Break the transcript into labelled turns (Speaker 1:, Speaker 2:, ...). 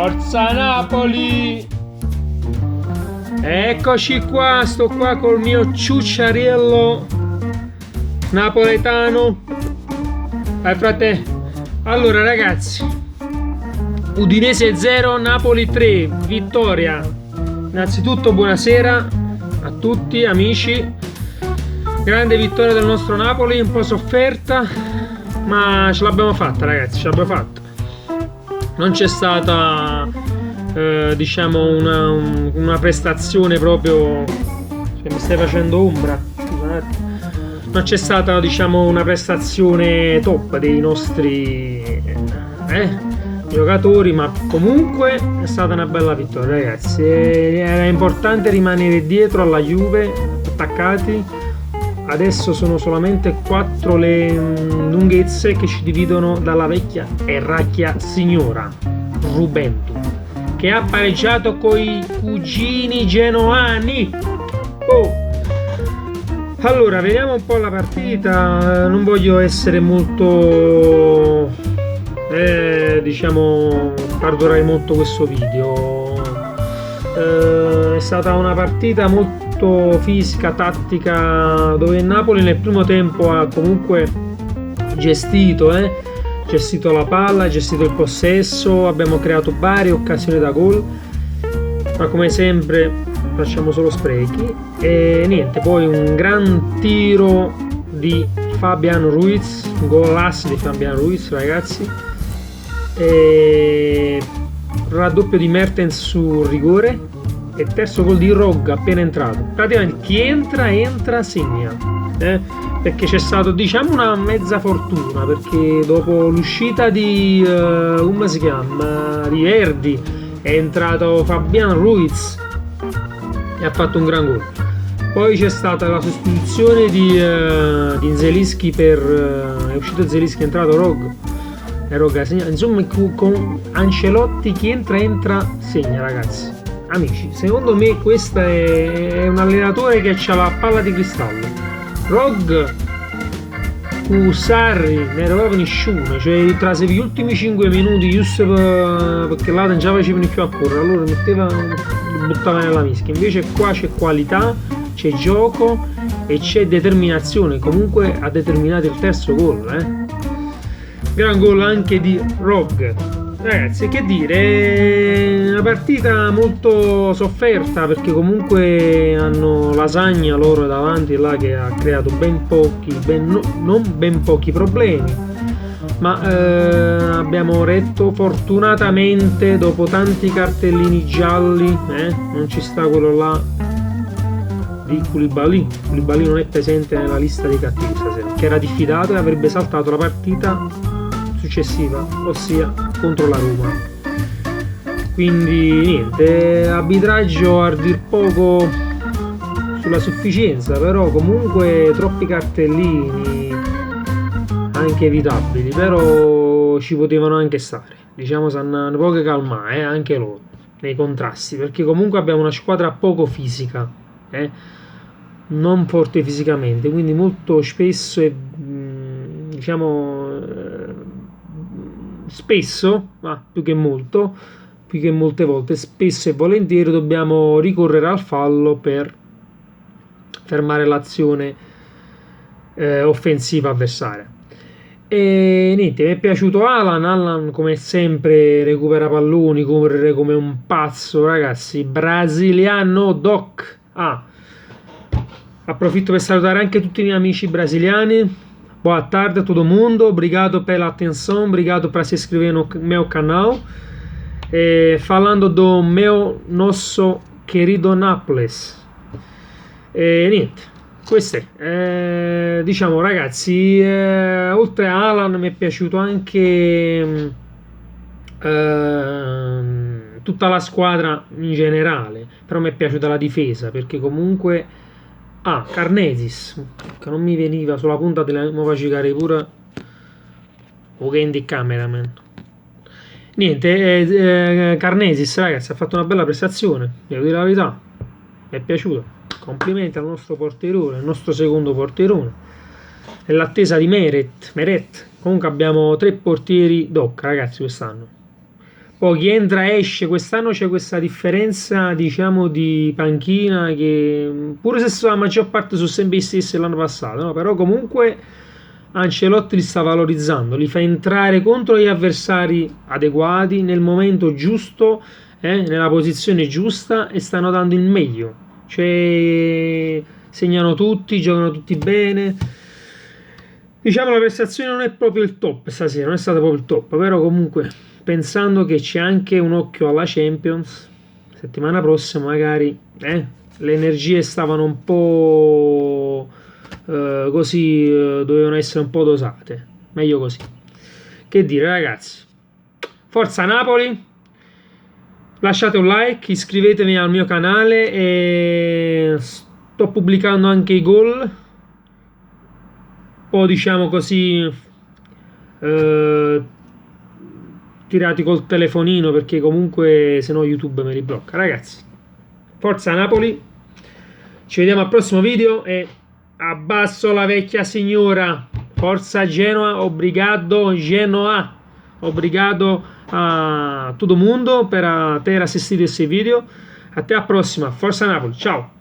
Speaker 1: Forza Napoli! Eccoci qua, sto qua col mio ciucciariello napoletano. Vai frate. Allora ragazzi, Udinese 0, Napoli 3, vittoria. Innanzitutto buonasera a tutti amici. Grande vittoria del nostro Napoli, un po' sofferta, ma ce l'abbiamo fatta ragazzi, ce l'abbiamo fatta. Non c'è stata diciamo una prestazione proprio, mi stai facendo ombra, scusate. Non c'è stata diciamo una prestazione top dei nostri giocatori, ma comunque è stata una bella vittoria ragazzi. Era importante rimanere dietro alla Juve, attaccati. Adesso sono solamente 4 le lunghezze che ci dividono dalla vecchia e racchia signora Rubentu, che ha pareggiato coi cugini genoani. Allora vediamo un po' la partita. Non voglio essere molto diciamo far durare molto questo video. È stata una partita molto fisica, tattica, dove il Napoli nel primo tempo ha comunque gestito la palla, gestito il possesso, abbiamo creato varie occasioni da gol, ma come sempre facciamo solo sprechi. E niente, poi un gran tiro di Fabian Ruiz, un golasso di Fabian Ruiz ragazzi, e raddoppio di Mertens sul rigore e terzo gol di Rog appena entrato. Praticamente chi entra segna, perché c'è stato diciamo una mezza fortuna, perché dopo l'uscita di come si chiama, di Verdi, è entrato Fabian Ruiz e ha fatto un gran gol. Poi c'è stata la sostituzione di Zelinski è uscito Zelinski, è entrato Rog e Rog ha segnato. Insomma, con Ancelotti chi entra segna ragazzi. Amici, secondo me questo è un allenatore che ha la palla di cristallo. Rog Sarri ne era proprio nessuno, cioè trase gli ultimi 5 minuti giusto perché là non già facevano più a correre, allora buttava nella mischia. Invece qua c'è qualità, c'è gioco e c'è determinazione. Comunque ha determinato il terzo gol, gran gol anche di Rog. Ragazzi, che dire, una partita molto sofferta, perché comunque hanno Lasagna loro davanti là che ha creato non ben pochi problemi, ma abbiamo retto fortunatamente dopo tanti cartellini gialli, non ci sta quello là di Koulibaly non è presente nella lista dei cattivi stasera, che era diffidato e avrebbe saltato la partita successiva, ossia contro la Roma. Quindi niente, arbitraggio a dir poco sulla sufficienza, però comunque troppi cartellini anche evitabili, però ci potevano anche stare, diciamo, sanno poco calmare anche loro nei contrasti, perché comunque abbiamo una squadra poco fisica, non forte fisicamente, quindi molto spesso diciamo spesso, ma più che molte volte, spesso e volentieri dobbiamo ricorrere al fallo per fermare l'azione offensiva avversaria. E niente, mi è piaciuto Alan come sempre recupera palloni, corre come un pazzo ragazzi, brasiliano doc. Approfitto per salutare anche tutti i miei amici brasiliani. Boa tarde a todo mundo, obrigado pela atenção, obrigado por se inscrever no meu canal. Falando do nosso querido Nápoles. Niente, questo è. Diciamo ragazzi, oltre a Alan mi è piaciuto anche tutta la squadra in generale, però mi è piaciuta la difesa, perché comunque Karnesis, che non mi veniva sulla punta della nuova giocare pure Candy Cameraman. Niente, Karnesis ragazzi ha fatto una bella prestazione, devo dire la verità, mi è piaciuto. Complimenti al nostro porterone, il nostro secondo porterone, nell'attesa di Meret. Comunque abbiamo 3 portieri doc ragazzi quest'anno. Poi chi entra esce, quest'anno c'è questa differenza, diciamo, di panchina che pure se la maggior parte sono sempre gli stessi dell'anno passato, no? Però comunque Ancelotti li sta valorizzando, li fa entrare contro gli avversari adeguati nel momento giusto, nella posizione giusta e stanno dando il meglio. Cioè, segnano tutti, giocano tutti bene. Diciamo la prestazione non è proprio il top stasera, non è stato proprio il top, però comunque pensando che c'è anche un occhio alla Champions, settimana prossima magari le energie stavano un po' così, dovevano essere un po' dosate, meglio così. Che dire ragazzi, forza Napoli, lasciate un like, iscrivetevi al mio canale e sto pubblicando anche i gol, o diciamo così tirati col telefonino perché comunque se no YouTube me li blocca. Ragazzi, forza Napoli, ci vediamo al prossimo video e abbasso la vecchia signora. Forza Genoa, obrigado Genoa, obrigado a tutto il mondo per aver assistito a questi video. A te, a prossima, forza Napoli, ciao.